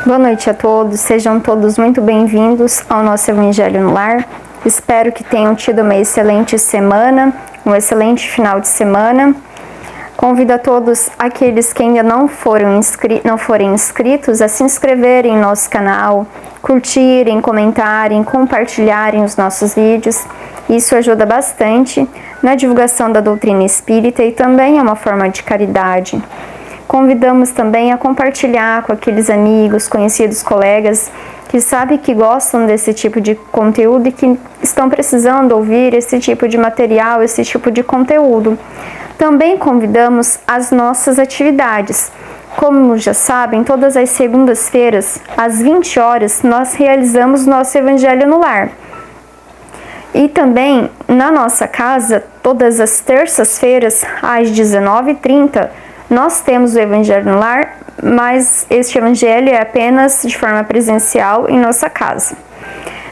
Boa noite a todos, sejam todos muito bem-vindos ao nosso Evangelho no Lar. Espero que tenham tido uma excelente semana, um excelente final de semana. Convido a todos aqueles que ainda não forem inscritos a se inscreverem em nosso canal, curtirem, comentarem, compartilharem os nossos vídeos. Isso ajuda bastante na divulgação da doutrina espírita e também é uma forma de caridade. Convidamos também a compartilhar com aqueles amigos, conhecidos, colegas que sabem que gostam desse tipo de conteúdo e que estão precisando ouvir esse tipo de material, esse tipo de conteúdo. Também convidamos as nossas atividades. Como já sabem, todas as segundas-feiras, às 20 horas, nós realizamos nosso Evangelho no Lar. E também, na nossa casa, todas as terças-feiras, às 19h30, nós temos o Evangelho no Lar, mas este Evangelho é apenas de forma presencial em nossa casa.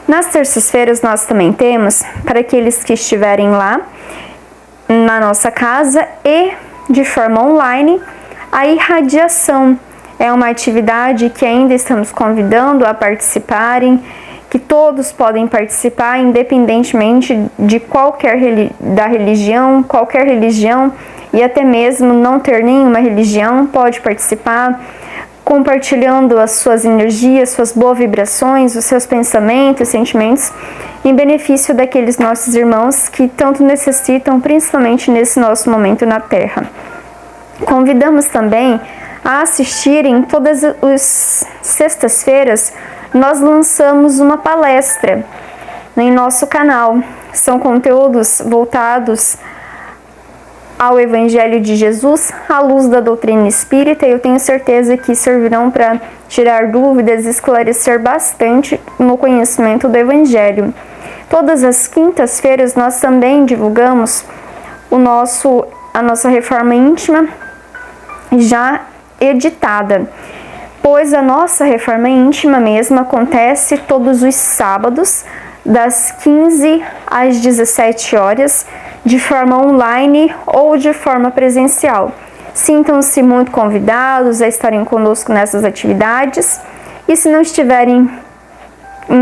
Nas terças-feiras nós também temos, para aqueles que estiverem lá, na nossa casa e de forma online, a irradiação. É uma atividade que ainda estamos convidando a participarem, que todos podem participar, independentemente de qualquer religião, e até mesmo não ter nenhuma religião, pode participar, compartilhando as suas energias, suas boas vibrações, os seus pensamentos, sentimentos, em benefício daqueles nossos irmãos que tanto necessitam, principalmente nesse nosso momento na Terra. Convidamos também a assistirem todas as sextas-feiras, nós lançamos uma palestra em nosso canal. São conteúdos voltados ao Evangelho de Jesus, à luz da doutrina espírita, e eu tenho certeza que servirão para tirar dúvidas e esclarecer bastante no conhecimento do Evangelho. Todas as quintas-feiras nós também divulgamos a nossa reforma íntima já editada, pois a nossa reforma íntima mesmo acontece todos os sábados, das 15 às 17 horas, de forma online ou de forma presencial. Sintam-se muito convidados a estarem conosco nessas atividades, e se não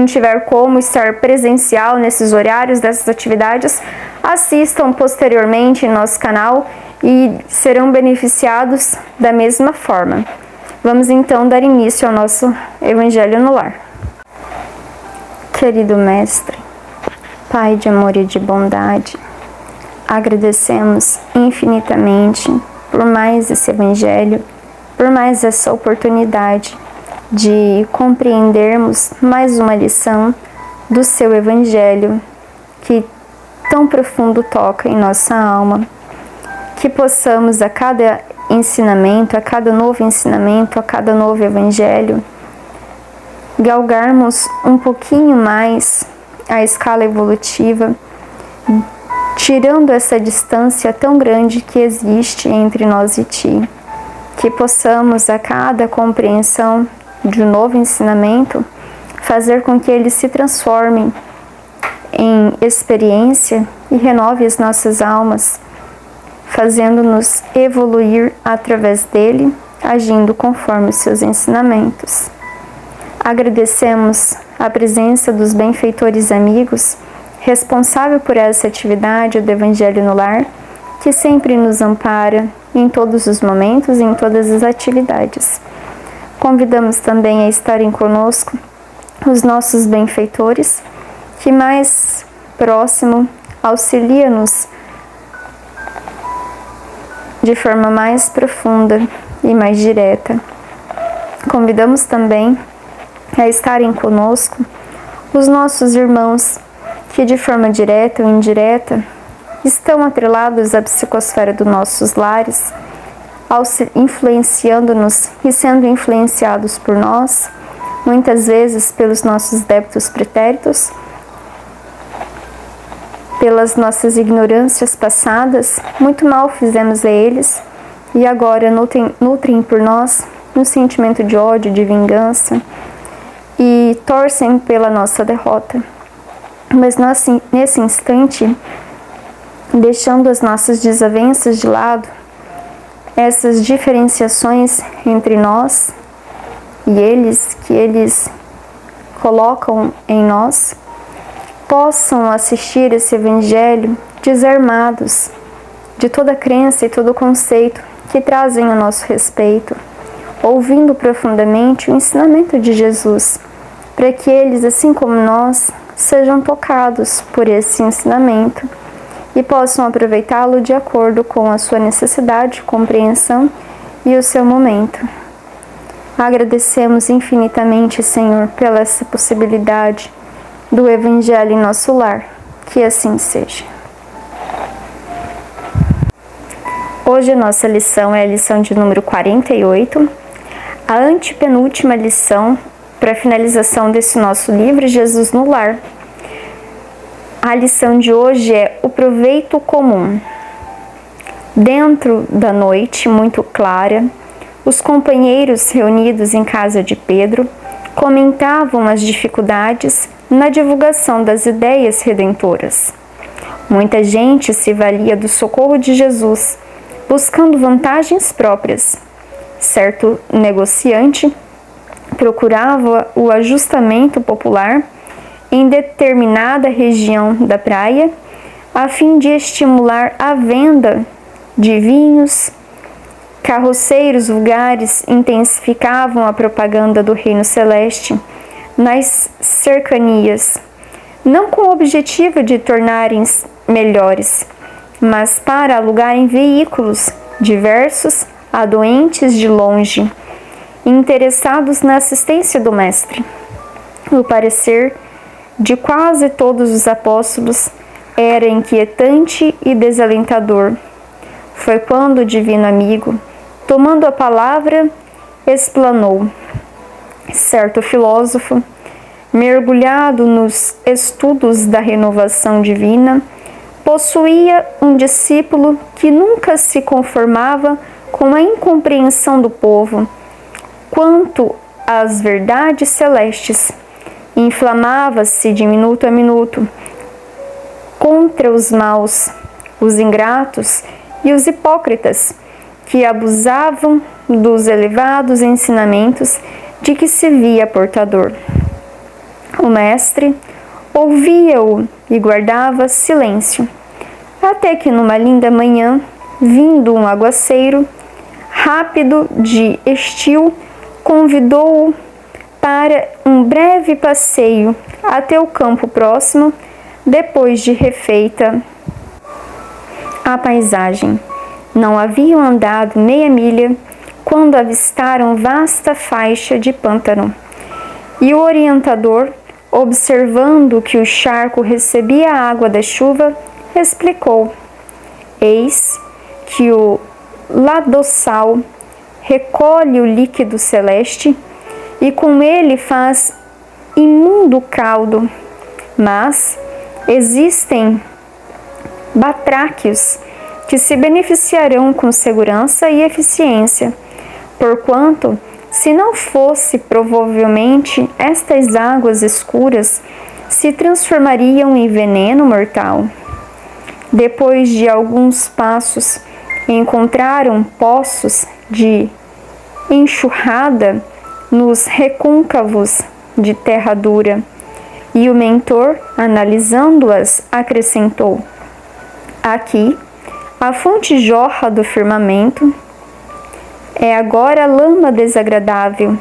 tiver como estar presencial nesses horários dessas atividades, assistam posteriormente em nosso canal e serão beneficiados da mesma forma. Vamos então dar início ao nosso Evangelho no Lar. Querido Mestre, Pai de amor e de bondade, agradecemos infinitamente por mais esse Evangelho, por mais essa oportunidade de compreendermos mais uma lição do seu Evangelho que tão profundo toca em nossa alma. Que possamos a cada ensinamento, a cada novo ensinamento, a cada novo Evangelho, galgarmos um pouquinho mais a escala evolutiva, tirando essa distância tão grande que existe entre nós e Ti. Que possamos, a cada compreensão de um novo ensinamento, fazer com que ele se transforme em experiência e renove as nossas almas, fazendo-nos evoluir através dele, agindo conforme os seus ensinamentos. Agradecemos a presença dos benfeitores amigos, responsável por essa atividade do Evangelho no Lar, que sempre nos ampara em todos os momentos e em todas as atividades. Convidamos também a estarem conosco os nossos benfeitores, que mais próximo auxilia-nos de forma mais profunda e mais direta. Convidamos também a estarem conosco os nossos irmãos que de forma direta ou indireta estão atrelados à psicosfera dos nossos lares, influenciando-nos e sendo influenciados por nós, muitas vezes pelos nossos débitos pretéritos, pelas nossas ignorâncias passadas, muito mal fizemos a eles e agora nutrem por nós um sentimento de ódio, de vingança e torcem pela nossa derrota. Mas nós, nesse instante, deixando as nossas desavenças de lado, essas diferenciações entre nós, que eles colocam em nós, possam assistir esse Evangelho desarmados de toda crença e todo conceito que trazem a nosso respeito, ouvindo profundamente o ensinamento de Jesus, para que eles, assim como nós, sejam tocados por esse ensinamento e possam aproveitá-lo de acordo com a sua necessidade, compreensão e o seu momento. Agradecemos infinitamente, Senhor, pela essa possibilidade do Evangelho em nosso lar. Que assim seja. Hoje a nossa lição é a lição de número 48, a antepenúltima lição para a finalização desse nosso livro, Jesus no Lar. A lição de hoje é o proveito comum. Dentro da noite muito clara, os companheiros reunidos em casa de Pedro comentavam as dificuldades na divulgação das ideias redentoras. Muita gente se valia do socorro de Jesus, buscando vantagens próprias. Certo negociante procurava o ajustamento popular em determinada região da praia, a fim de estimular a venda de vinhos. Carroceiros vulgares intensificavam a propaganda do Reino Celeste nas cercanias, não com o objetivo de tornarem melhores, mas para alugarem veículos diversos a doentes de longe, interessados na assistência do Mestre. O parecer de quase todos os apóstolos era inquietante e desalentador. Foi quando o divino amigo, tomando a palavra, explanou. Certo filósofo, mergulhado nos estudos da renovação divina, possuía um discípulo que nunca se conformava com a incompreensão do povo quanto às verdades celestes. Inflamava-se de minuto a minuto contra os maus, os ingratos e os hipócritas que abusavam dos elevados ensinamentos de que se via portador. O mestre ouvia-o e guardava silêncio, até que numa linda manhã, vindo um aguaceiro rápido de estio, convidou-o para um breve passeio até o campo próximo, depois de refeita a paisagem. Não haviam andado meia milha quando avistaram vasta faixa de pântano. E o orientador, observando que o charco recebia a água da chuva, explicou: eis que o ladoçal recolhe o líquido celeste e com ele faz imundo caldo, mas existem batráquios que se beneficiarão com segurança e eficiência, porquanto, se não fosse provavelmente estas águas escuras se transformariam em veneno mortal. Depois de alguns passos, encontraram poços de enxurrada nos recôncavos de terra dura, e o mentor, analisando-as, acrescentou: aqui, a fonte jorra do firmamento, é agora lama desagradável.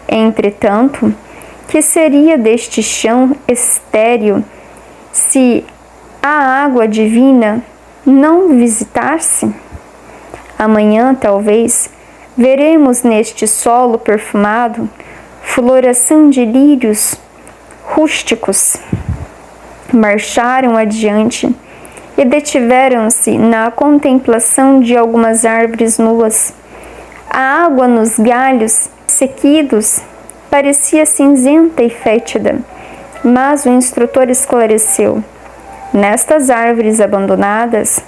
Entretanto, que seria deste chão estéril se a água divina não visitasse? Amanhã, talvez, veremos neste solo perfumado floração de lírios rústicos. Marcharam adiante e detiveram-se na contemplação de algumas árvores nuas. A água nos galhos sequidos parecia cinzenta e fétida, mas o instrutor esclareceu: nestas árvores abandonadas,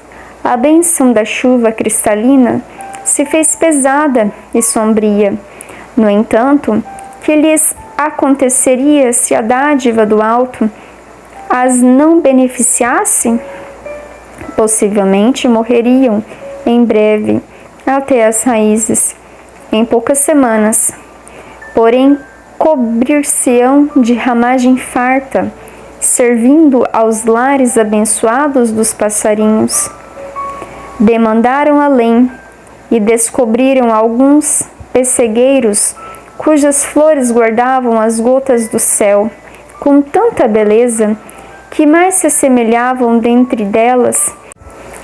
a bênção da chuva cristalina se fez pesada e sombria. No entanto, que lhes aconteceria se a dádiva do alto as não beneficiasse? Possivelmente morreriam em breve até as raízes, em poucas semanas, porém cobrir-se-ão de ramagem farta, servindo aos lares abençoados dos passarinhos. Demandaram além e descobriram alguns pessegueiros cujas flores guardavam as gotas do céu, com tanta beleza que mais se assemelhavam dentre delas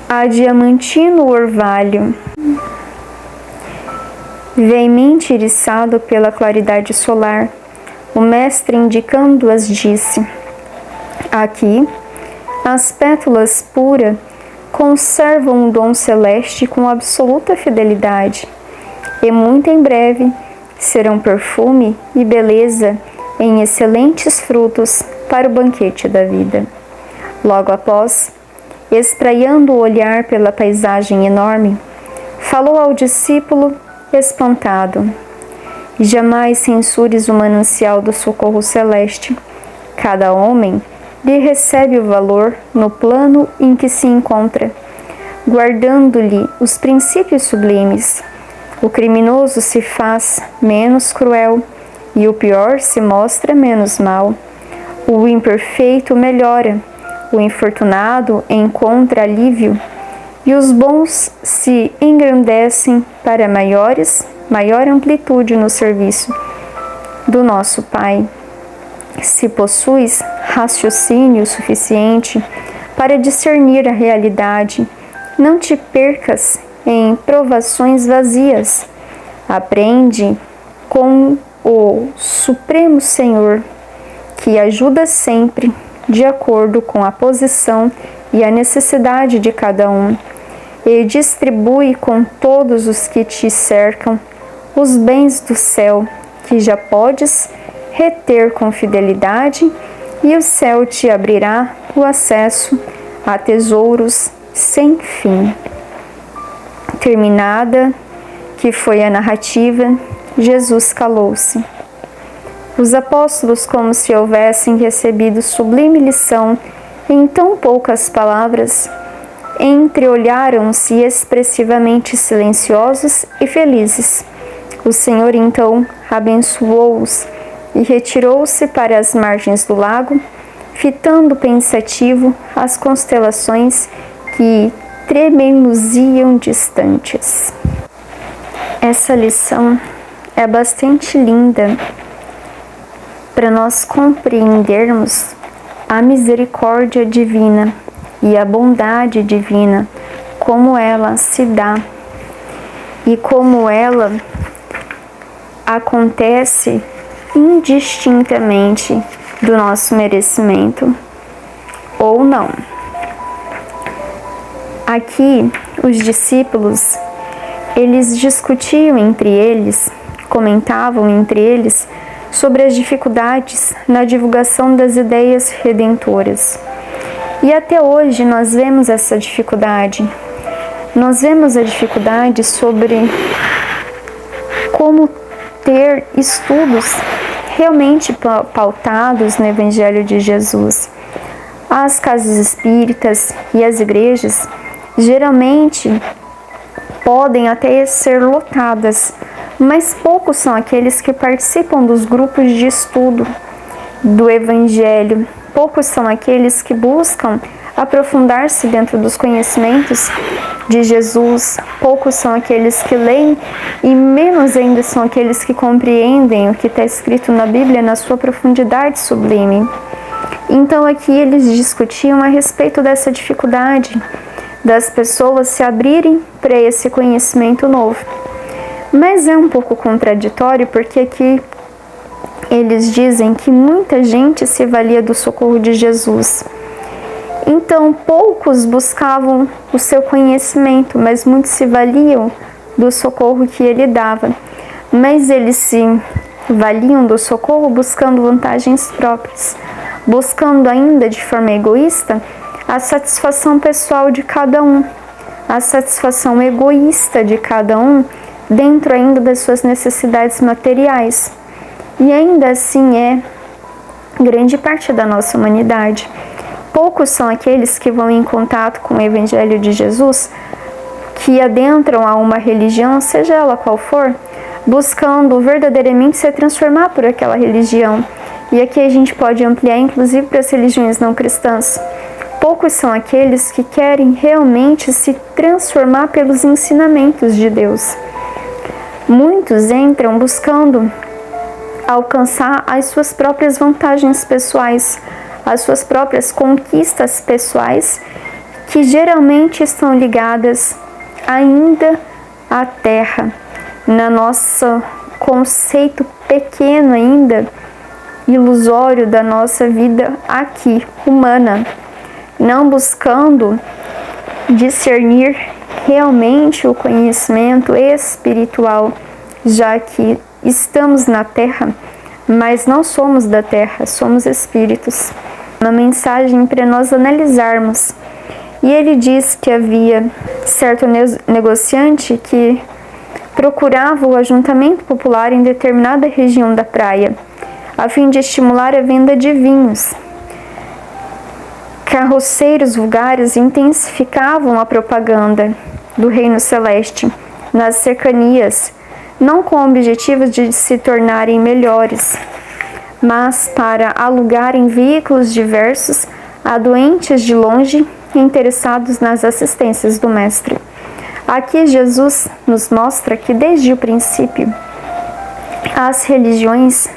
a diamantino orvalho. Veemente iriçado pela claridade solar, o mestre, indicando-as, disse: aqui, as pétalas puras conservam um dom celeste com absoluta fidelidade, e muito em breve serão perfume e beleza em excelentes frutos para o banquete da vida. Logo após, espraiando o olhar pela paisagem enorme, falou ao discípulo espantado: jamais censures o manancial do socorro celeste. Cada homem lhe recebe o valor no plano em que se encontra, guardando-lhe os princípios sublimes. O criminoso se faz menos cruel e o pior se mostra menos mal. O imperfeito melhora, o infortunado encontra alívio e os bons se engrandecem para maior amplitude no serviço do nosso Pai. Se possuis raciocínio suficiente para discernir a realidade, não te percas em provações vazias. Aprende com o Supremo Senhor, que ajuda sempre de acordo com a posição e a necessidade de cada um, e distribui com todos os que te cercam os bens do céu, que já podes reter com fidelidade, e o céu te abrirá o acesso a tesouros sem fim. Terminada que foi a narrativa, Jesus calou-se. Os apóstolos, como se houvessem recebido sublime lição em tão poucas palavras, entreolharam-se expressivamente silenciosos e felizes. O Senhor então abençoou-os e retirou-se para as margens do lago, fitando pensativo as constelações que tremeluziam distantes. Essa lição é bastante linda para nós compreendermos a misericórdia divina e a bondade divina, como ela se dá e como ela acontece indistintamente do nosso merecimento ou não. Aqui, os discípulos, eles discutiam entre eles, comentavam entre eles sobre as dificuldades na divulgação das ideias redentoras. E até hoje nós vemos essa dificuldade. Nós vemos a dificuldade sobre como ter estudos realmente pautados no Evangelho de Jesus. As casas espíritas e as igrejas geralmente podem até ser lotadas, mas poucos são aqueles que participam dos grupos de estudo do Evangelho. Poucos são aqueles que buscam aprofundar-se dentro dos conhecimentos de Jesus. Poucos são aqueles que leem e menos ainda são aqueles que compreendem o que está escrito na Bíblia na sua profundidade sublime. Então aqui eles discutiam a respeito dessa dificuldade das pessoas se abrirem para esse conhecimento novo. Mas é um pouco contraditório, porque aqui eles dizem que muita gente se valia do socorro de Jesus. Então, poucos buscavam o seu conhecimento, mas muitos se valiam do socorro que ele dava. Mas eles se valiam do socorro buscando vantagens próprias, buscando ainda de forma egoísta a satisfação pessoal de cada um, a satisfação egoísta de cada um, dentro ainda das suas necessidades materiais. E ainda assim é grande parte da nossa humanidade. Poucos são aqueles que vão em contato com o Evangelho de Jesus, que adentram a uma religião, seja ela qual for, buscando verdadeiramente se transformar por aquela religião. E aqui a gente pode ampliar inclusive para as religiões não cristãs. Poucos são aqueles que querem realmente se transformar pelos ensinamentos de Deus. Muitos entram buscando alcançar as suas próprias vantagens pessoais, as suas próprias conquistas pessoais, que geralmente estão ligadas ainda à terra, na nosso conceito pequeno ainda, ilusório da nossa vida aqui, humana, não buscando discernir realmente o conhecimento espiritual, já que estamos na terra, mas não somos da terra, somos espíritos. Uma mensagem para nós analisarmos. E ele diz que havia certo negociante que procurava o ajuntamento popular em determinada região da praia, a fim de estimular a venda de vinhos. Carroceiros vulgares intensificavam a propaganda do reino celeste nas cercanias, não com o objetivo de se tornarem melhores, mas para alugarem veículos diversos a doentes de longe interessados nas assistências do Mestre. Aqui Jesus nos mostra que desde o princípio as religiões,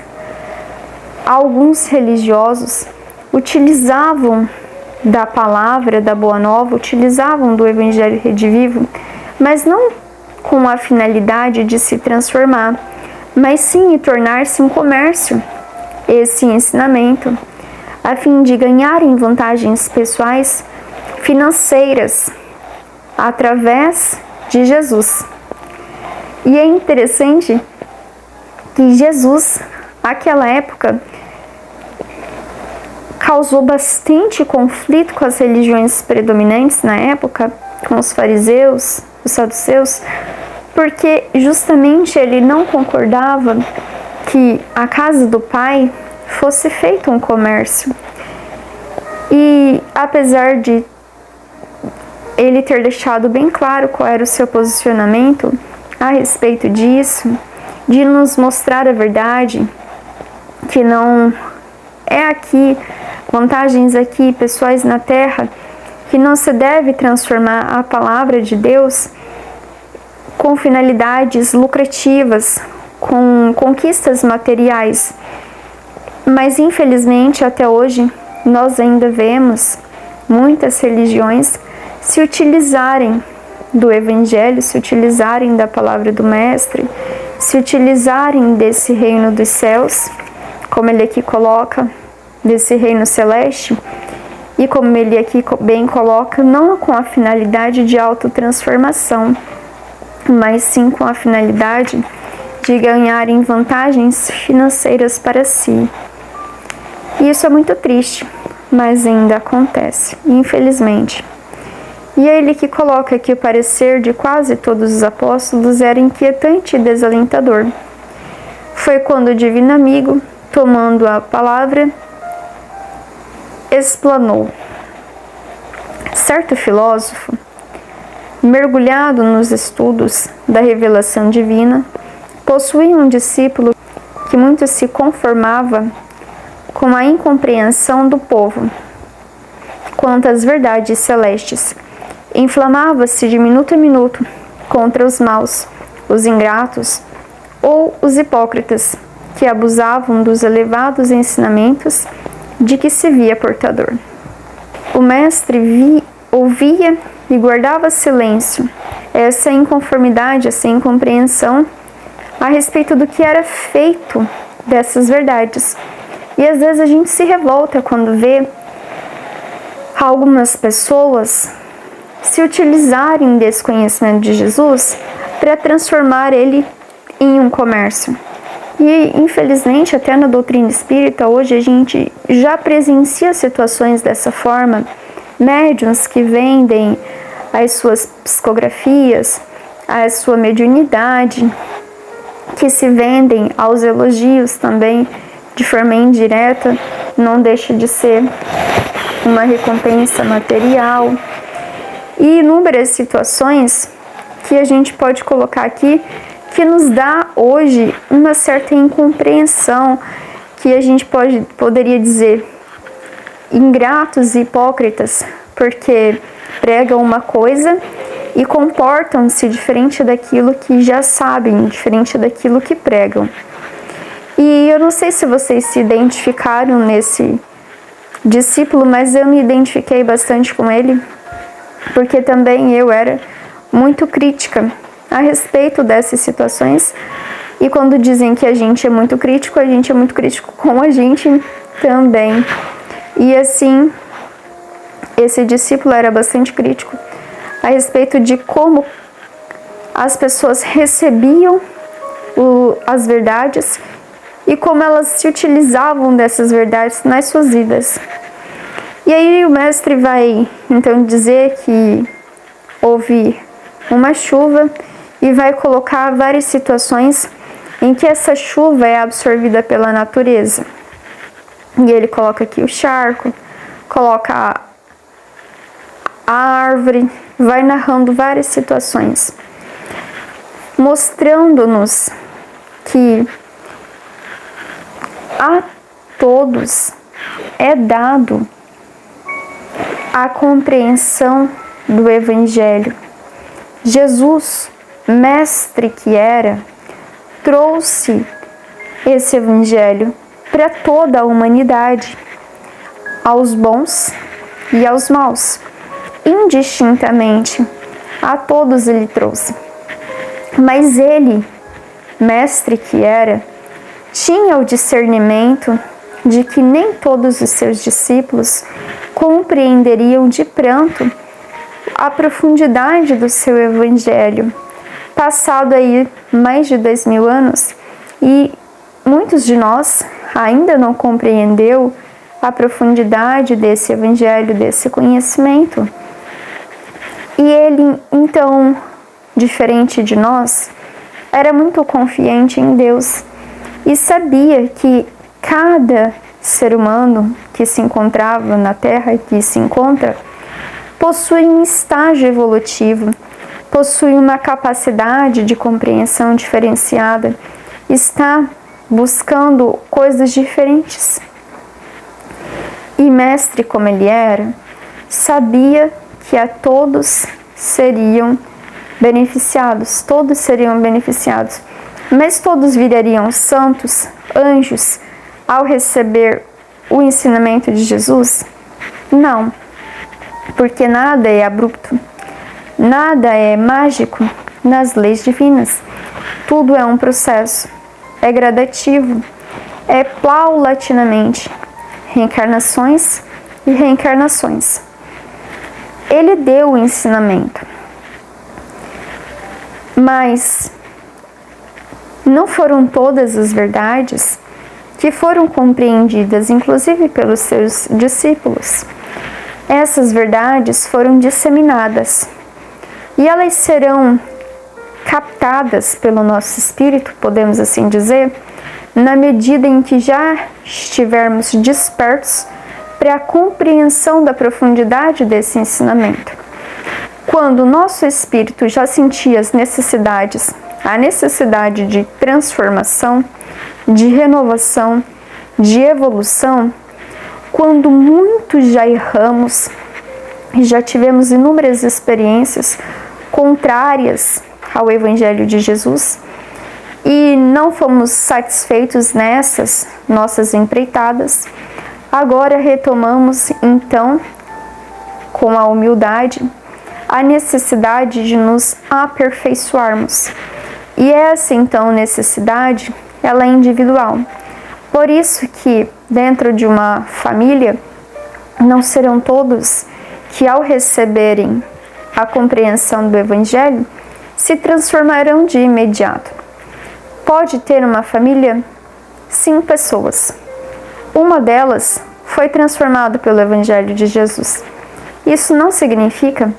alguns religiosos utilizavam da palavra, da Boa Nova, utilizavam do Evangelho Redivivo, mas não com a finalidade de se transformar, mas sim tornar-se um comércio, esse ensinamento, a fim de ganharem vantagens pessoais, financeiras, através de Jesus. E é interessante que Jesus, naquela época, causou bastante conflito com as religiões predominantes na época, com os fariseus, os saduceus, porque justamente ele não concordava que a casa do Pai fosse feito um comércio. E apesar de ele ter deixado bem claro qual era o seu posicionamento a respeito disso, de nos mostrar a verdade, que não é aqui, vantagens aqui pessoais na terra, que não se deve transformar a palavra de Deus com finalidades lucrativas, com conquistas materiais. Mas infelizmente até hoje nós ainda vemos muitas religiões se utilizarem do Evangelho, se utilizarem da palavra do Mestre, se utilizarem desse reino dos céus, como ele aqui coloca, desse reino celeste, e como ele aqui bem coloca, não com a finalidade de autotransformação, mas sim com a finalidade de ganharem vantagens financeiras para si. E isso é muito triste, mas ainda acontece, infelizmente. E é ele que coloca que o parecer de quase todos os apóstolos era inquietante e desalentador. Foi quando o divino amigo, tomando a palavra, explanou. Certo filósofo, mergulhado nos estudos da revelação divina, possuía um discípulo que muito se conformava com a incompreensão do povo quanto às verdades celestes. Inflamava-se de minuto a minuto contra os maus, os ingratos ou os hipócritas que abusavam dos elevados ensinamentos de que se via portador. O mestre ouvia e guardava silêncio. Essa inconformidade, essa incompreensão a respeito do que era feito dessas verdades. E às vezes a gente se revolta quando vê algumas pessoas se utilizarem desse conhecimento de Jesus para transformar ele em um comércio. E infelizmente até na doutrina espírita hoje a gente já presencia situações dessa forma, médiuns que vendem as suas psicografias, a sua mediunidade, que se vendem aos elogios também de forma indireta, não deixa de ser uma recompensa material. E inúmeras situações que a gente pode colocar aqui, que nos dá hoje uma certa incompreensão, que a gente poderia dizer ingratos e hipócritas, porque pregam uma coisa e comportam-se diferente daquilo que já sabem, diferente daquilo que pregam. E eu não sei se vocês se identificaram nesse discípulo, mas eu me identifiquei bastante com ele, porque também eu era muito crítica a respeito dessas situações. E quando dizem que a gente é muito crítico com a gente também. E assim, esse discípulo era bastante crítico a respeito de como as pessoas recebiam as verdades e como elas se utilizavam dessas verdades nas suas vidas. E aí o mestre vai então dizer que houve uma chuva e vai colocar várias situações em que essa chuva é absorvida pela natureza. E ele coloca aqui o charco, coloca a árvore, vai narrando várias situações, mostrando-nos que a todos é dado a compreensão do Evangelho. Jesus, mestre que era, trouxe esse Evangelho para toda a humanidade, aos bons e aos maus, indistintamente, a todos ele trouxe. Mas ele, mestre que era, tinha o discernimento de que nem todos os seus discípulos compreenderiam de pronto a profundidade do seu Evangelho, passado aí mais de 2000 anos, e muitos de nós ainda não compreendeu a profundidade desse Evangelho, desse conhecimento. E ele, então, diferente de nós, era muito confiante em Deus e sabia que cada ser humano que se encontrava na Terra e que se encontra possui um estágio evolutivo, possui uma capacidade de compreensão diferenciada, está buscando coisas diferentes. E mestre como ele era, sabia que a todos seriam beneficiados, mas todos virariam santos, anjos, ao receber o ensinamento de Jesus? Não, porque nada é abrupto, nada é mágico nas leis divinas. Tudo é um processo, é gradativo, é paulatinamente, reencarnações e reencarnações. Ele deu o ensinamento, mas não foram todas as verdades que foram compreendidas, inclusive pelos seus discípulos. Essas verdades foram disseminadas e elas serão captadas pelo nosso espírito, podemos assim dizer, na medida em que já estivermos despertos para a compreensão da profundidade desse ensinamento. Quando o nosso espírito já sentia as necessidades, a necessidade de transformação, de renovação, de evolução, quando muito já erramos, já tivemos inúmeras experiências contrárias ao Evangelho de Jesus e não fomos satisfeitos nessas nossas empreitadas, agora retomamos então, com a humildade, a necessidade de nos aperfeiçoarmos. E essa então necessidade, ela é individual. Por isso que dentro de uma família, não serão todos que ao receberem a compreensão do Evangelho, se transformarão de imediato. Pode ter uma família 5 pessoas. Uma delas foi transformada pelo Evangelho de Jesus. Isso não significa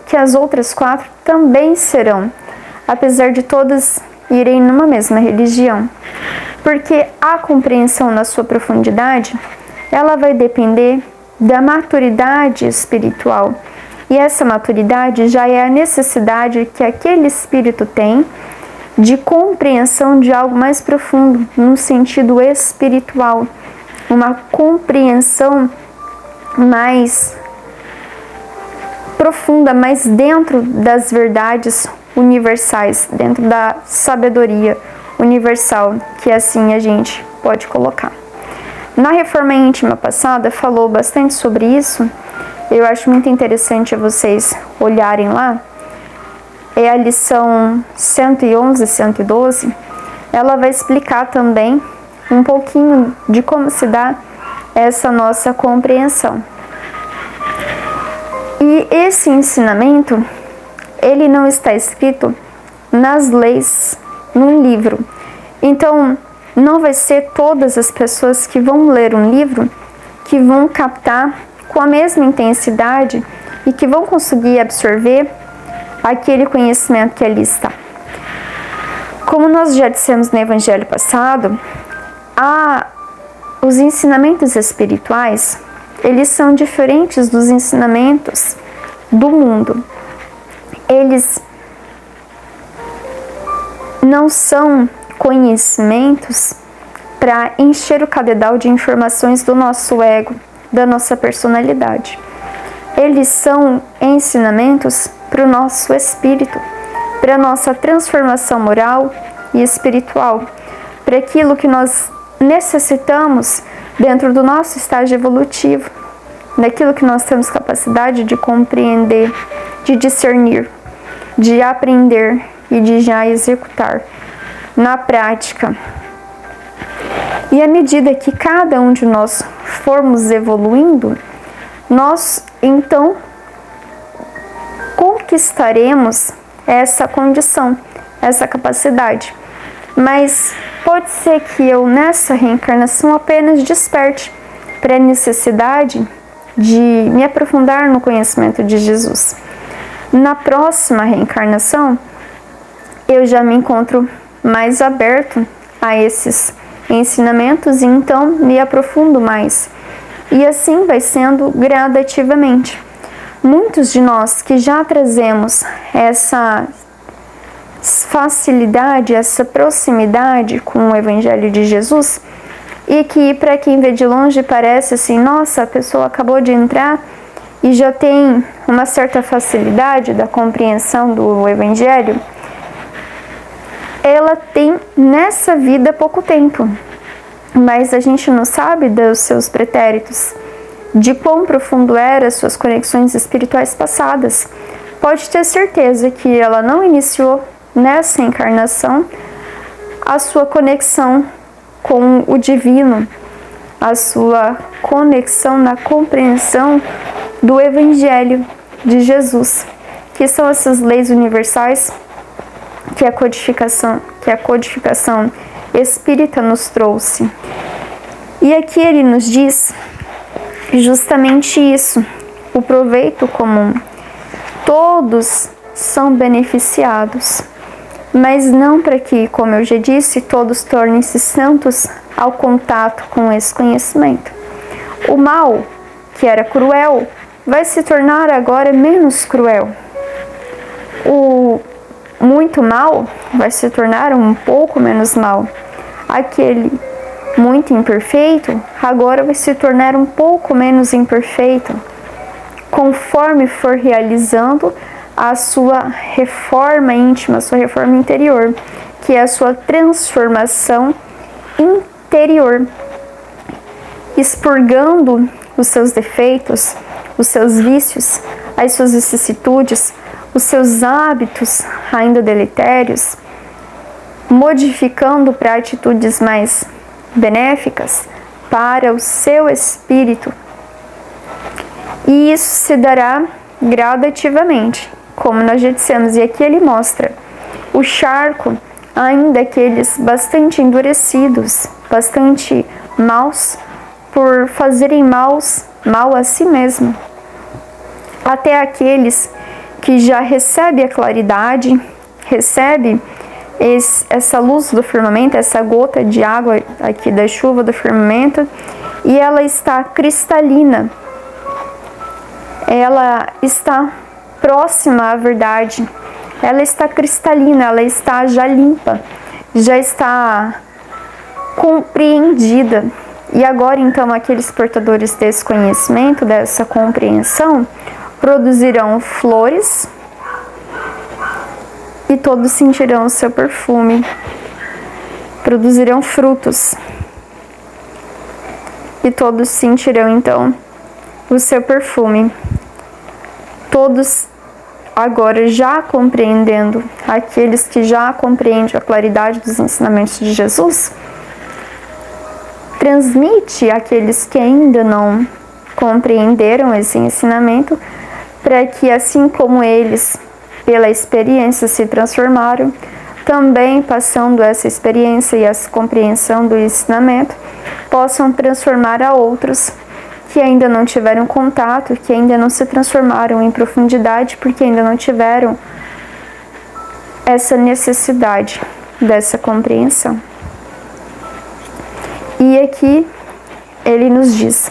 que as outras 4 também serão, apesar de todas irem numa mesma religião. Porque a compreensão na sua profundidade, ela vai depender da maturidade espiritual. E essa maturidade já é a necessidade que aquele espírito tem de compreensão de algo mais profundo, num sentido espiritual, uma compreensão mais profunda, mais dentro das verdades universais, dentro da sabedoria universal, que assim a gente pode colocar. Na Reforma Íntima passada falou bastante sobre isso. Eu acho muito interessante vocês olharem lá. É a lição 111 e 112. Ela vai explicar também um pouquinho de como se dá essa nossa compreensão. E esse ensinamento, ele não está escrito nas leis, num livro. Então, não vai ser todas as pessoas que vão ler um livro que vão captar com a mesma intensidade e que vão conseguir absorver aquele conhecimento que ali está. Como nós já dissemos no Evangelho passado, os ensinamentos espirituais, eles são diferentes dos ensinamentos do mundo. Eles não são conhecimentos para encher o cabedal de informações do nosso ego, da nossa personalidade. Eles são ensinamentos para o nosso espírito, para a nossa transformação moral e espiritual, para aquilo que nós necessitamos dentro do nosso estágio evolutivo, daquilo que nós temos capacidade de compreender, de discernir, de aprender e de já executar na prática. E à medida que cada um de nós formos evoluindo, nós então conquistaremos essa condição, essa capacidade. Mas pode ser que eu nessa reencarnação apenas desperte para a necessidade de me aprofundar no conhecimento de Jesus. Na próxima reencarnação, eu já me encontro mais aberto a esses ensinamentos e então me aprofundo mais. E assim vai sendo gradativamente. Muitos de nós que já trazemos essa facilidade, essa proximidade com o Evangelho de Jesus, e que para quem vê de longe parece assim, nossa, a pessoa acabou de entrar e já tem uma certa facilidade da compreensão do Evangelho, ela tem nessa vida pouco tempo, mas a gente não sabe dos seus pretéritos, de quão profundo eram as suas conexões espirituais passadas. Pode ter certeza que ela não iniciou nessa encarnação a sua conexão com o divino, a sua conexão na compreensão do Evangelho de Jesus, que são essas leis universais que a codificação espírita nos trouxe. E aqui ele nos diz justamente isso, o proveito comum. Todos são beneficiados, mas não para que, como eu já disse, todos tornem-se santos ao contato com esse conhecimento. O mal, que era cruel, vai se tornar agora menos cruel. O muito mal vai se tornar um pouco menos mal. Aquele muito imperfeito agora vai se tornar um pouco menos imperfeito, conforme for realizando a sua reforma íntima, a sua reforma interior, que é a sua transformação interior, expurgando os seus defeitos, os seus vícios, as suas vicissitudes, os seus hábitos ainda deletérios, modificando para atitudes mais benéficas para o seu espírito. E isso se dará gradativamente, como nós já dissemos, e aqui ele mostra o charco, ainda aqueles bastante endurecidos, bastante maus, por fazerem mal a si mesmo, até aqueles que já recebem a claridade, recebe essa luz do firmamento, essa gota de água aqui da chuva do firmamento, e ela está cristalina, ela está próxima à verdade, ela está cristalina, ela está já limpa, já está compreendida. E agora então aqueles portadores desse conhecimento, dessa compreensão, produzirão flores e todos sentirão o seu perfume, produzirão frutos e todos sentirão então o seu perfume. Todos agora já compreendendo, aqueles que já compreendem a claridade dos ensinamentos de Jesus, transmite àqueles que ainda não compreenderam esse ensinamento, para que assim como eles, pela experiência, se transformaram, também passando essa experiência e essa compreensão do ensinamento, possam transformar a outros que ainda não tiveram contato, que ainda não se transformaram em profundidade, porque ainda não tiveram essa necessidade dessa compreensão. E aqui ele nos diz: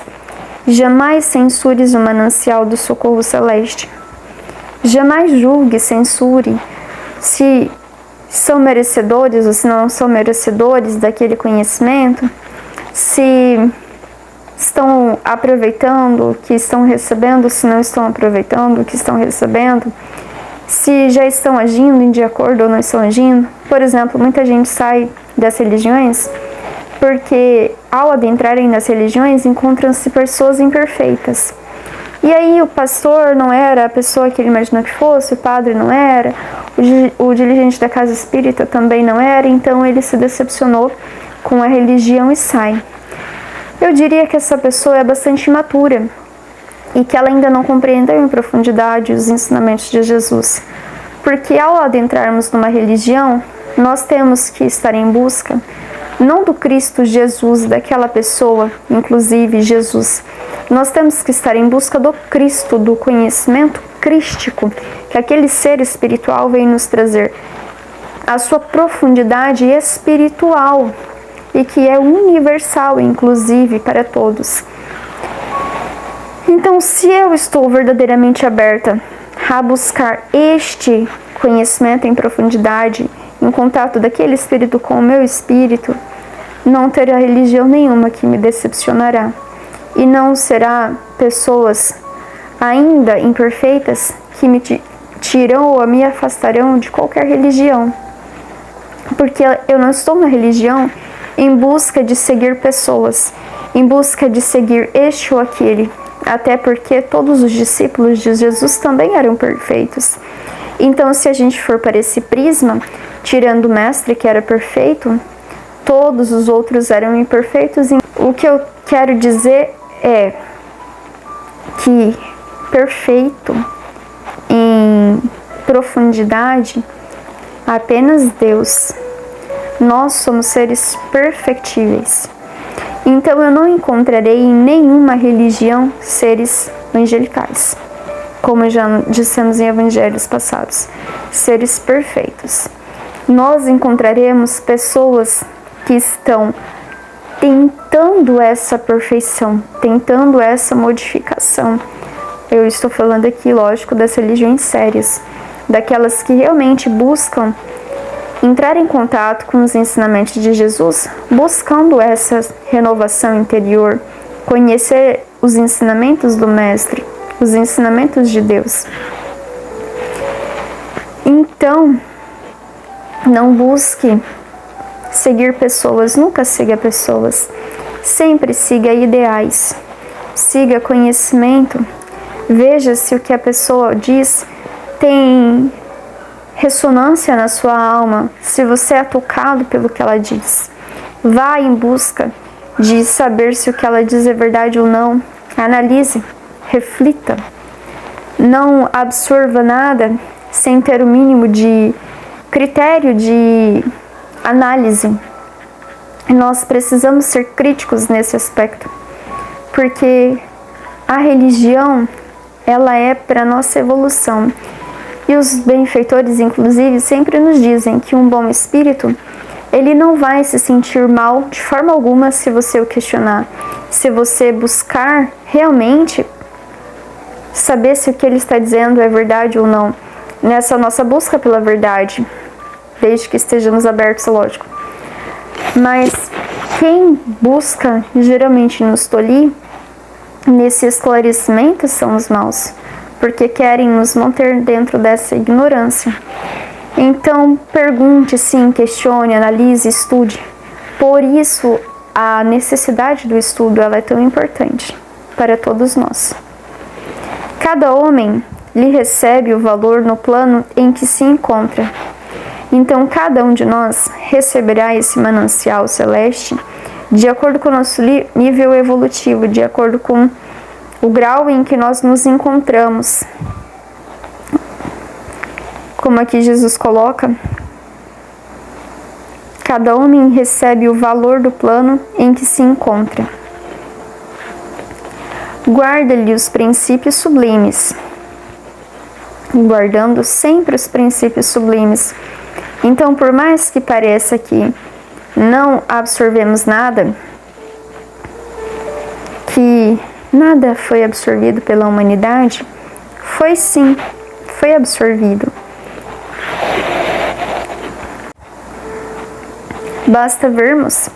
jamais censures o manancial do socorro celeste. Jamais julgue, censure se são merecedores ou se não são merecedores daquele conhecimento, se estão aproveitando o que estão recebendo, se não estão aproveitando o que estão recebendo, se já estão agindo de acordo ou não estão agindo. Por exemplo, muita gente sai das religiões porque ao adentrarem nas religiões encontram-se pessoas imperfeitas. E aí o pastor não era a pessoa que ele imaginou que fosse, o padre não era, o dirigente da casa espírita também não era, então ele se decepcionou com a religião e sai. Eu diria que essa pessoa é bastante imatura e que ela ainda não compreendeu em profundidade os ensinamentos de Jesus. Porque ao adentrarmos numa religião, nós temos que estar em busca não do Cristo Jesus, daquela pessoa, inclusive Jesus. Nós temos que estar em busca do Cristo, do conhecimento crístico, que aquele ser espiritual vem nos trazer. A sua profundidade espiritual e que é universal, inclusive, para todos. Então, se eu estou verdadeiramente aberta a buscar este conhecimento em profundidade, em contato daquele espírito com o meu espírito, não terá religião nenhuma que me decepcionará. E não será pessoas ainda imperfeitas que me tiram ou me afastarão de qualquer religião. Porque eu não estou na religião em busca de seguir pessoas, em busca de seguir este ou aquele, até porque todos os discípulos de Jesus também eram perfeitos. Então, se a gente for para esse prisma, tirando o mestre que era perfeito, todos os outros eram imperfeitos. O que eu quero dizer é que perfeito em profundidade, apenas Deus. Nós somos seres perfectíveis. Então eu não encontrarei em nenhuma religião seres angelicais, como já dissemos em evangelhos passados, seres perfeitos. Nós encontraremos pessoas que estão tentando essa perfeição, tentando essa modificação. Eu estou falando aqui, lógico, das religiões sérias, daquelas que realmente buscam entrar em contato com os ensinamentos de Jesus, buscando essa renovação interior, conhecer os ensinamentos do Mestre, os ensinamentos de Deus. Então, não busque seguir pessoas, nunca siga pessoas, sempre siga ideais, siga conhecimento, veja se o que a pessoa diz tem ressonância na sua alma, se você é tocado pelo que ela diz. Vá em busca de saber se o que ela diz é verdade ou não, analise, reflita, não absorva nada sem ter o mínimo de critério de análise. Nós precisamos ser críticos nesse aspecto, porque a religião, ela é para nossa evolução. E os benfeitores, inclusive, sempre nos dizem que um bom espírito, ele não vai se sentir mal de forma alguma se você o questionar. Se você buscar realmente saber se o que ele está dizendo é verdade ou não. nessa nossa busca pela verdade, desde que estejamos abertos, lógico. Mas quem busca geralmente nos tolir nesse esclarecimento são os maus, porque querem nos manter dentro dessa ignorância. Então, pergunte, sim, questione, analise, estude. Por isso, a necessidade do estudo ela é tão importante para todos nós. Cada homem lhe recebe o valor no plano em que se encontra. Então, cada um de nós receberá esse manancial celeste de acordo com o nosso nível evolutivo, de acordo com o grau em que nós nos encontramos. Como aqui Jesus coloca, cada homem recebe o valor do plano em que se encontra. Guarda-lhe os princípios sublimes, guardando sempre os princípios sublimes. Então, por mais que pareça que não absorvemos nada, que nada foi absorvido pela humanidade, foi sim, foi absorvido. Basta vermos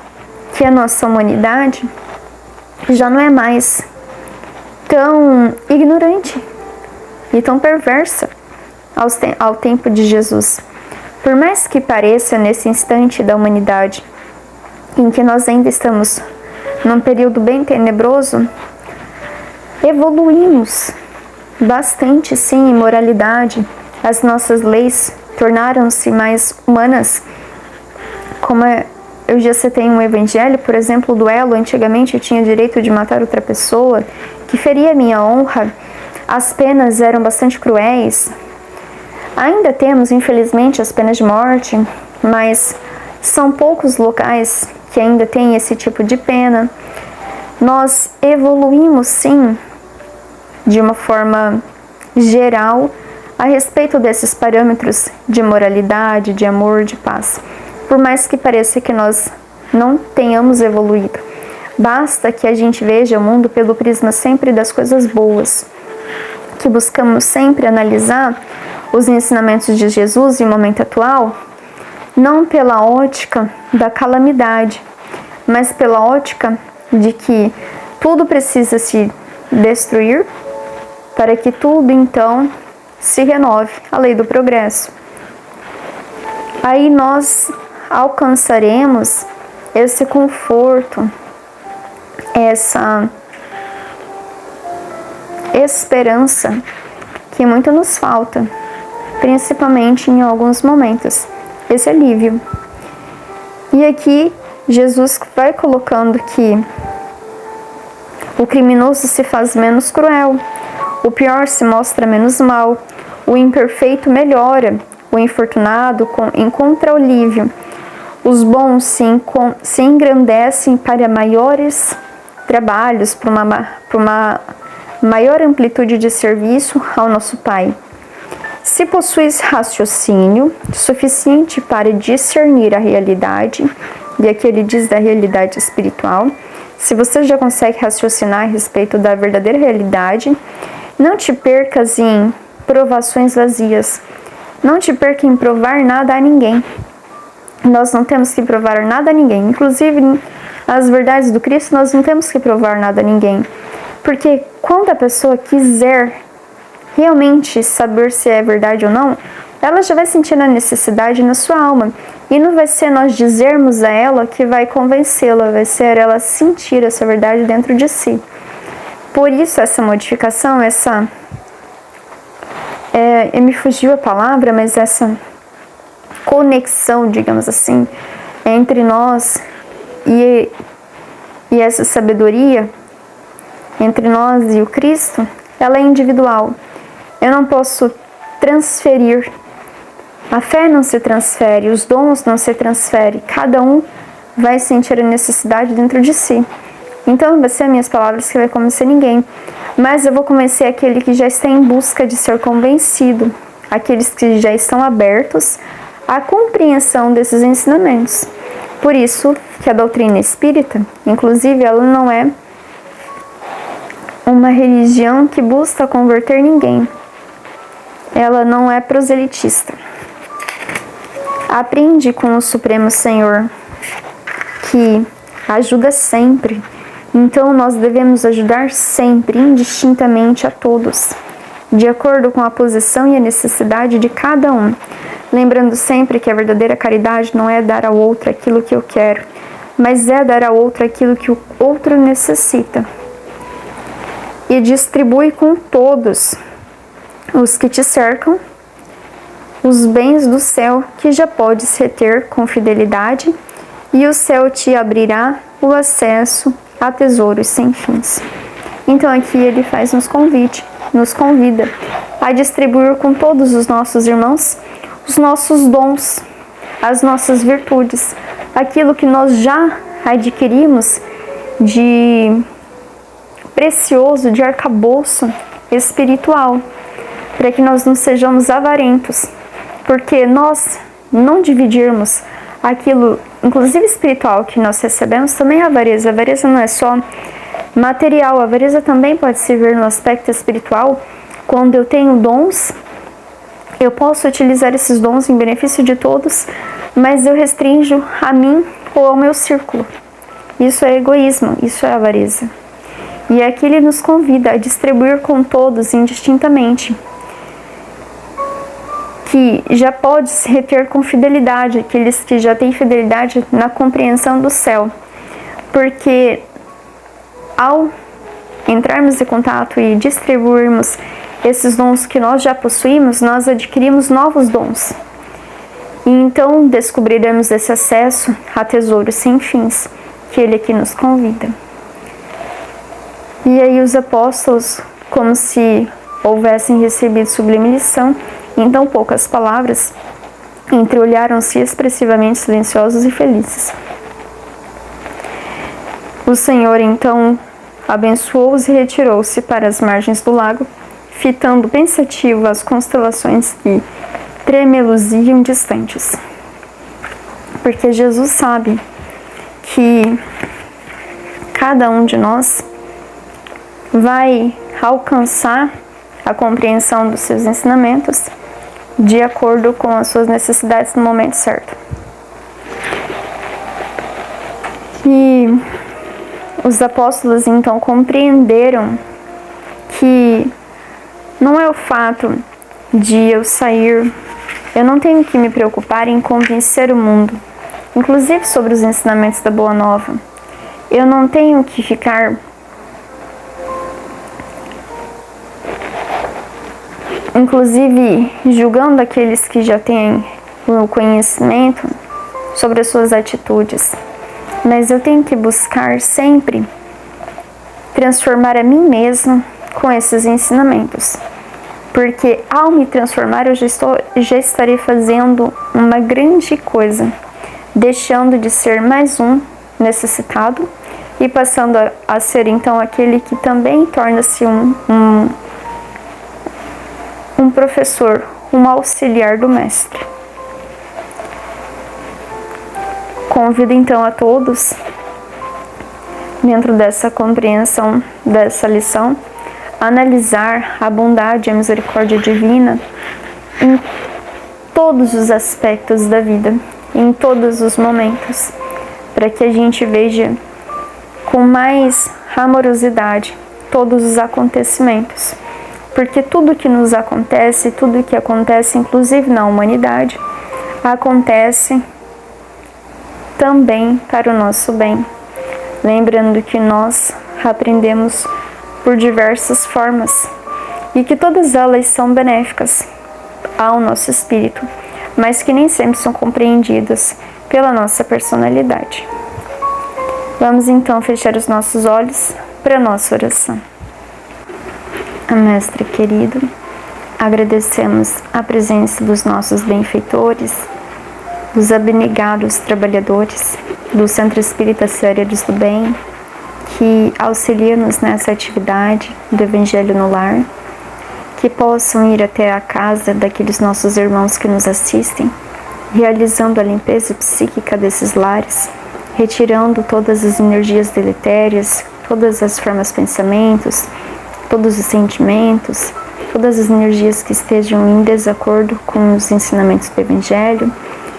que a nossa humanidade já não é mais tão ignorante e tão perversa ao tempo de Jesus. Por mais que pareça nesse instante da humanidade, em que nós ainda estamos num período bem tenebroso, evoluímos bastante sim em moralidade. As nossas leis tornaram-se mais humanas. Como eu já citei um evangelho, por exemplo, o duelo. Antigamente eu tinha direito de matar outra pessoa, que feria a minha honra. As penas eram bastante cruéis. Ainda temos, infelizmente, as penas de morte, mas são poucos locais que ainda tem esse tipo de pena. Nós evoluímos, sim, de uma forma geral, a respeito desses parâmetros de moralidade, de amor, de paz. Por mais que pareça que nós não tenhamos evoluído, basta que a gente veja o mundo pelo prisma sempre das coisas boas, que buscamos sempre analisar os ensinamentos de Jesus em momento atual, não pela ótica da calamidade, mas pela ótica de que tudo precisa se destruir para que tudo então se renove, a lei do progresso. Aí nós alcançaremos esse conforto, essa esperança que muito nos falta, principalmente em alguns momentos, esse alívio. E aqui Jesus vai colocando que o criminoso se faz menos cruel, o pior se mostra menos mal, o imperfeito melhora, o infortunado encontra alívio, os bons se engrandecem para maiores trabalhos, para uma maior amplitude de serviço ao nosso Pai. Se possuis raciocínio suficiente para discernir a realidade, e aqui ele diz da realidade espiritual, se você já consegue raciocinar a respeito da verdadeira realidade, não te percas em provações vazias, não te perca em provar nada a ninguém. Nós não temos que provar nada a ninguém, inclusive as verdades do Cristo nós não temos que provar nada a ninguém, porque quando a pessoa quiser realmente saber se é verdade ou não, ela já vai sentir a necessidade na sua alma, e não vai ser nós dizermos a ela que vai convencê-la, vai ser ela sentir essa verdade dentro de si. Por isso essa modificação, me fugiu a palavra, mas essa conexão, digamos assim, entre nós e essa sabedoria, entre nós e o Cristo, ela é individual. Eu não posso transferir. A fé não se transfere, os dons não se transferem. Cada um vai sentir a necessidade dentro de si. Então, não vai ser as minhas palavras que vai convencer ninguém. Mas eu vou convencer aquele que já está em busca de ser convencido. Aqueles que já estão abertos à compreensão desses ensinamentos. Por isso que a doutrina espírita, inclusive, ela não é uma religião que busca converter ninguém. ela não é proselitista. Aprende com o Supremo Senhor, que ajuda sempre. Então nós devemos ajudar sempre, indistintamente a todos, de acordo com a posição e a necessidade de cada um. Lembrando sempre que a verdadeira caridade não é dar ao outro aquilo que eu quero, mas é dar ao outro aquilo que o outro necessita. E distribui com todos os que te cercam os bens do céu que já podes reter com fidelidade, e o céu te abrirá o acesso a tesouros sem fins. Então aqui ele faz nos convida a distribuir com todos os nossos irmãos os nossos dons, as nossas virtudes, aquilo que nós já adquirimos de precioso, de arcabouço espiritual, para que nós não sejamos avarentos, porque nós não dividirmos aquilo, inclusive espiritual, que nós recebemos, também é avareza. A avareza não é só material, a avareza também pode se ver no aspecto espiritual. Quando eu tenho dons, eu posso utilizar esses dons em benefício de todos, mas eu restringo a mim ou ao meu círculo. Isso é egoísmo, isso é avareza. E aqui ele nos convida a distribuir com todos indistintamente, que já pode se reter com fidelidade, aqueles que já têm fidelidade na compreensão do céu. Porque ao entrarmos em contato e distribuirmos esses dons que nós já possuímos, nós adquirimos novos dons. E então descobriremos esse acesso a tesouros sem fins, que ele aqui nos convida. E aí os apóstolos, como se houvessem recebido sublime lição, em tão poucas palavras, entreolharam-se expressivamente silenciosos e felizes. O Senhor então abençoou-os e retirou-se para as margens do lago, fitando pensativo as constelações que tremeluziam distantes. Porque Jesus sabe que cada um de nós vai alcançar a compreensão dos seus ensinamentos de acordo com as suas necessidades no momento certo. E os apóstolos então compreenderam que não é o fato de eu sair, eu não tenho que me preocupar em convencer o mundo, inclusive sobre os ensinamentos da Boa Nova. Eu não tenho que ficar inclusive julgando aqueles que já têm o conhecimento sobre as suas atitudes, mas eu tenho que buscar sempre transformar a mim mesma com esses ensinamentos, porque ao me transformar eu já estarei fazendo uma grande coisa, deixando de ser mais um necessitado e passando a ser então aquele que também torna-se um professor, um auxiliar do mestre. Convido então a todos, dentro dessa compreensão dessa lição, a analisar a bondade e a misericórdia divina em todos os aspectos da vida, em todos os momentos, para que a gente veja com mais amorosidade todos os acontecimentos. Porque tudo que nos acontece, tudo que acontece inclusive na humanidade, acontece também para o nosso bem. Lembrando que nós aprendemos por diversas formas e que todas elas são benéficas ao nosso espírito, mas que nem sempre são compreendidas pela nossa personalidade. Vamos então fechar os nossos olhos para a nossa oração. Mestre querido, agradecemos a presença dos nossos benfeitores, dos abnegados trabalhadores do Centro Espírita Seareiros do Bem, que auxiliam-nos nessa atividade do Evangelho no Lar, que possam ir até a casa daqueles nossos irmãos que nos assistem, realizando a limpeza psíquica desses lares, retirando todas as energias deletérias, todas as formas de pensamentos, todos os sentimentos, todas as energias que estejam em desacordo com os ensinamentos do Evangelho,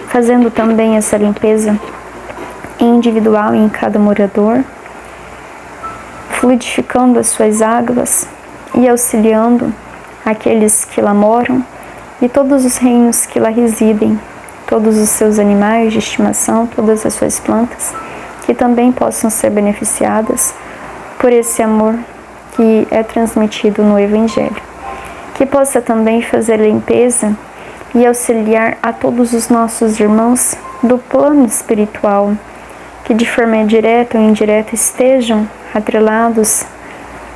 fazendo também essa limpeza individual em cada morador, fluidificando as suas águas e auxiliando aqueles que lá moram e todos os reinos que lá residem, todos os seus animais de estimação, todas as suas plantas, que também possam ser beneficiadas por esse amor que é transmitido no Evangelho. Que possa também fazer limpeza e auxiliar a todos os nossos irmãos do plano espiritual, que de forma direta ou indireta estejam atrelados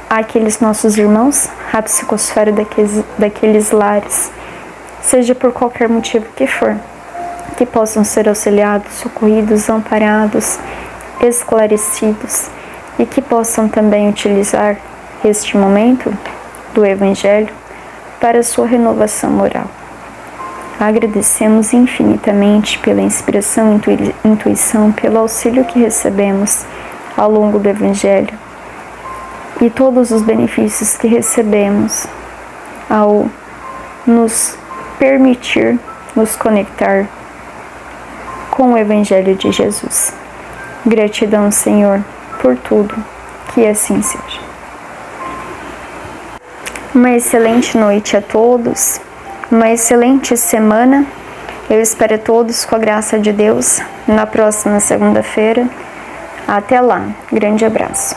àqueles nossos irmãos, à psicosfera daqueles lares, seja por qualquer motivo que for, que possam ser auxiliados, socorridos, amparados, esclarecidos e que possam também utilizar este momento do Evangelho para a sua renovação moral. Agradecemos infinitamente pela inspiração e intuição, pelo auxílio que recebemos ao longo do Evangelho e todos os benefícios que recebemos ao nos permitir nos conectar com o Evangelho de Jesus. Gratidão, Senhor, por tudo, que assim seja. Uma excelente noite a todos, uma excelente semana. Eu espero a todos com a graça de Deus na próxima segunda-feira. Até lá, grande abraço.